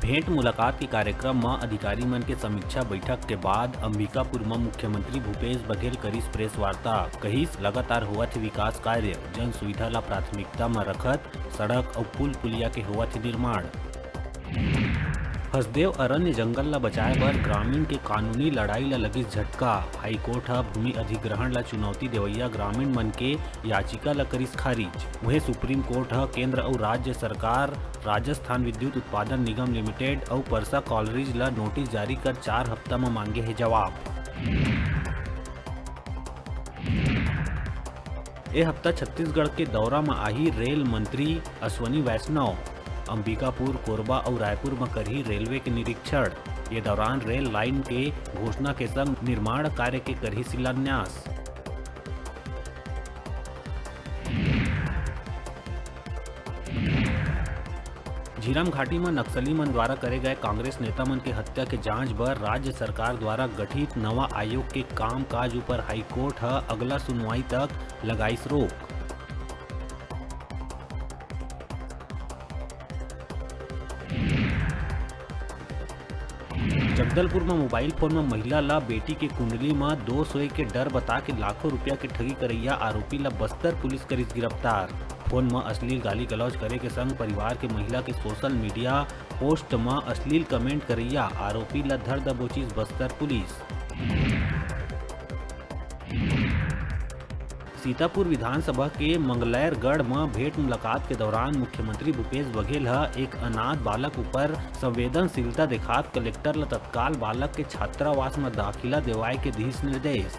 भेंट मुलाकात के कार्यक्रम में अधिकारी मन के समीक्षा बैठक के बाद अंबिकापुर में मुख्यमंत्री भूपेश बघेल करीस प्रेस वार्ता। कहिस लगातार होवत विकास कार्य, जन सुविधा ला प्राथमिकता में रखत सड़क और पुल पुलिया के होवत निर्माण। हसदेव अरण्य जंगल ला बचाए बर ग्रामीण के कानूनी लड़ाई ला लगिस झटका। हाईकोर्ट हा भूमि अधिग्रहण ला चुनौती देवैया ग्रामीण मन के याचिका ला करिस खारिज। वहीं सुप्रीम कोर्ट हा केंद्र और राज्य सरकार राजस्थान विद्युत उत्पादन निगम लिमिटेड और परसा कॉलरीज ला नोटिस जारी कर 4 हफ्ता में मांगे है जवाब। ए हफ्ता छत्तीसगढ़ के दौरा में आई रेल मंत्री अश्वनी वैष्णव। अंबिकापुर, कोरबा और रायपुर में करही रेलवे के निरीक्षण। ये दौरान रेल लाइन के घोषणा के संग निर्माण कार्य के करही शिलान्यास। झीरम घाटी में नक्सली मन द्वारा करे गए कांग्रेस नेता मन के हत्या के जांच बर राज्य सरकार द्वारा गठित नवा आयोग के काम काज ऊपर हाईकोर्ट हा अगला सुनवाई तक लगाइस रोक। जगदलपुर में मोबाइल फोन में महिला ला बेटी के कुंडली में 200 के डर बता के लाखों रुपया के ठगी करैया आरोपी ला बस्तर पुलिस करिस गिरफ्तार। फोन में अश्लील गाली गलौज करे के संग परिवार के महिला के सोशल मीडिया पोस्ट में अश्लील कमेंट करैया आरोपी ला धर दबोचिस बस्तर पुलिस। सीतापुर विधानसभा के मंगलैरगढ़ में भेंट मुलाकात के दौरान मुख्यमंत्री भूपेश बघेल एक अनाथ बालक ऊपर संवेदनशीलता दिखात कलेक्टर ला तत्काल बालक के छात्रावास में दाखिला देवाए के दिस निर्देश।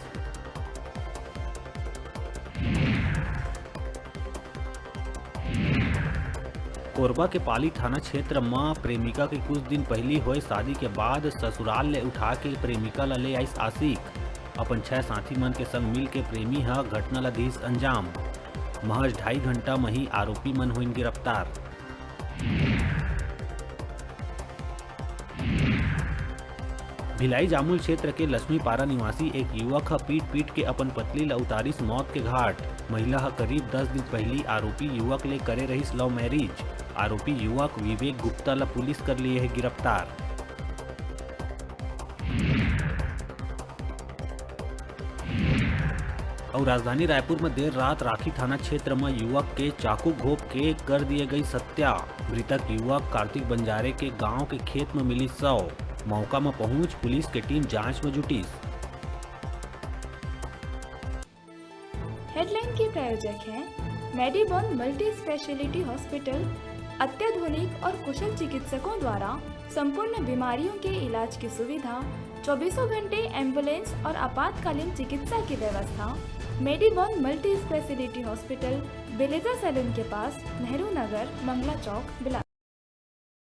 कोरबा के पाली थाना क्षेत्र में प्रेमिका के कुछ दिन पहली हुए शादी के बाद ससुराल ले उठा के प्रेमिका ला ले आइस आशिक। अपन 6 साथी मन के संग मिल के प्रेमी हा घटना ला दिस अंजाम। महज 2.5 घंटा में ही आरोपी मन हुइन गिरफ्तार। भिलाई जामुल क्षेत्र के लक्ष्मीपारा निवासी एक युवक हा पीट के अपन पत्नी ला उतारिस मौत के घाट। महिला हा करीब 10 दिन पहली आरोपी युवक ले करे रहिस लव मैरिज। आरोपी युवक विवेक गुप्ता ला पुलिस कर लिए है गिरफ्तार। और राजधानी रायपुर में देर रात राखी थाना क्षेत्र में युवक के चाकू घोंप के कर दिए गई हत्या। मृतक युवक कार्तिक बंजारे के गांव के खेत में मिली शव। मौका में पहुंच पुलिस की टीम जांच में जुटी। हेडलाइन के प्रायोजक हैं मेडिबॉन मल्टी स्पेशलिटी हॉस्पिटल। अत्याधुनिक और कुशल चिकित्सकों द्वारा संपूर्ण बीमारियों के इलाज की सुविधा, 24 घंटे एम्बुलेंस और आपातकालीन चिकित्सा की व्यवस्था। मेडिबॉन मल्टी स्पेशलिटी हॉस्पिटल, बेलेजा सैलून के पास, नेहरू नगर, मंगला चौक, बिलासपुर।